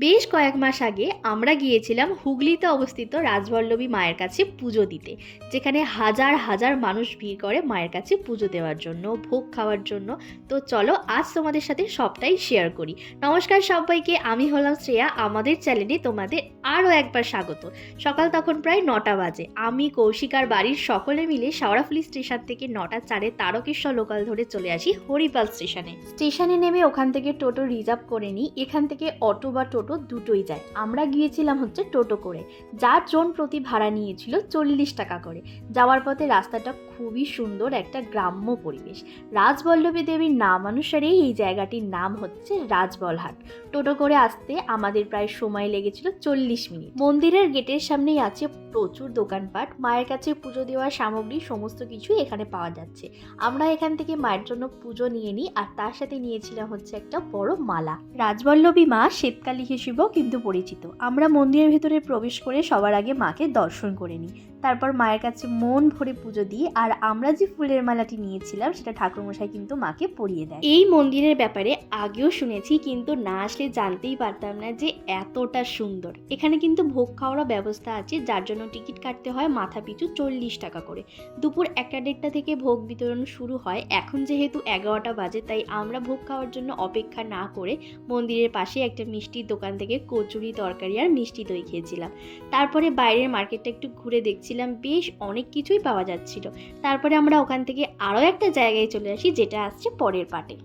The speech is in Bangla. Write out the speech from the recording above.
বেশ কয়েক মাস আগে আমরা গিয়েছিলাম হুগলিতে অবস্থিত রাজবল্লভী মায়ের কাছে পুজো দিতে, যেখানে হাজার হাজার মানুষ ভিড় করে মায়ের কাছে পুজো দেওয়ার জন্য, ভোগ খাওয়ার জন্য। তো চলো আজ তোমাদের সাথে সবটাই শেয়ার করি। নমস্কার সবাইকে, আমি হলাম শ্রেয়া। আমাদের চ্যানেলে তোমাদের আরও একবার স্বাগত। সকাল তখন প্রায় 9টা বাজে। আমি, কৌশিকার বাড়ির সকলে মিলে শেওড়াফুলি স্টেশন থেকে 9টা 4-এ তারকেশ্বর লোকাল ধরে চলে আসি হরিপাল স্টেশনে নেমে ওখান থেকে টোটো রিজার্ভ করে নিই। এখান থেকে অটো বা টোটো দুটোই যায়। আমরা গিয়েছিলাম হচ্ছে টোটো করে, যার জন প্রতি ভাড়া নিয়েছিল 40 টাকা করে। যাওয়ার পথে রাস্তাটা খুবই সুন্দর, একটা গ্রাম্য পরিবেশ। রাজবল্লভী দেবীর নাম অনুসারেই এই জায়গাটির নাম হচ্ছে রাজবলহাট। টোটো করে আসতে আমাদের প্রায় সময় লেগেছিল 40 মিনিট। মন্দিরের গেটের সামনেই আছে প্রচুর দোকানপাট। মায়ের কাছে পুজো দেওয়ার সামগ্রী সমস্ত কিছুই এখানে পাওয়া যাচ্ছে। আমরা এখান থেকে মায়ের জন্য পুজো নিয়ে নিই, আর তার সাথে নিয়েছিলাম হচ্ছে একটা বড় মালা। রাজবল্লভী মা শ্বেতকালী হিসেবেও কিন্তু পরিচিত। আমরা মন্দিরের ভেতরে প্রবেশ করে সবার আগে মাকে দর্শন করে নিই। তারপর মায়ের কাছে মন ভরে পুজো দিই। আর আমরা যে ফুলের মালাটি নিয়েছিলাম সেটা ঠাকুরমশাই কিন্তু মাকে পরিয়ে দেয়। এই মন্দিরের ব্যাপারে আগেও শুনেছি, কিন্তু না আসলে জানতেই পারতাম না যে এতটা সুন্দর। এখানে কিন্তু ভোগ খাওয়ারও ব্যবস্থা আছে, যার জন্য টিকিট কাটতে হয় মাথা পিছু 40 টাকা করে। দুপুর 1টা 1:30 থেকে ভোগ বিতরণ শুরু হয়। এখন যেহেতু 11টা বাজে, তাই আমরা ভোগ খাওয়ার জন্য অপেক্ষা না করে মন্দিরের পাশে একটা মিষ্টির দোকান থেকে কচুরি, তরকারি আর মিষ্টি দই খেয়েছিলাম। তারপরে বাইরের মার্কেটটা একটু ঘুরে দেখছিলাম, বেশ অনেক কিছুই পাওয়া যাচ্ছিল। তারপরে আমরা ওখান থেকে আরও একটা জায়গায় চলে আসি, যেটা আসছে পরের পার্টে।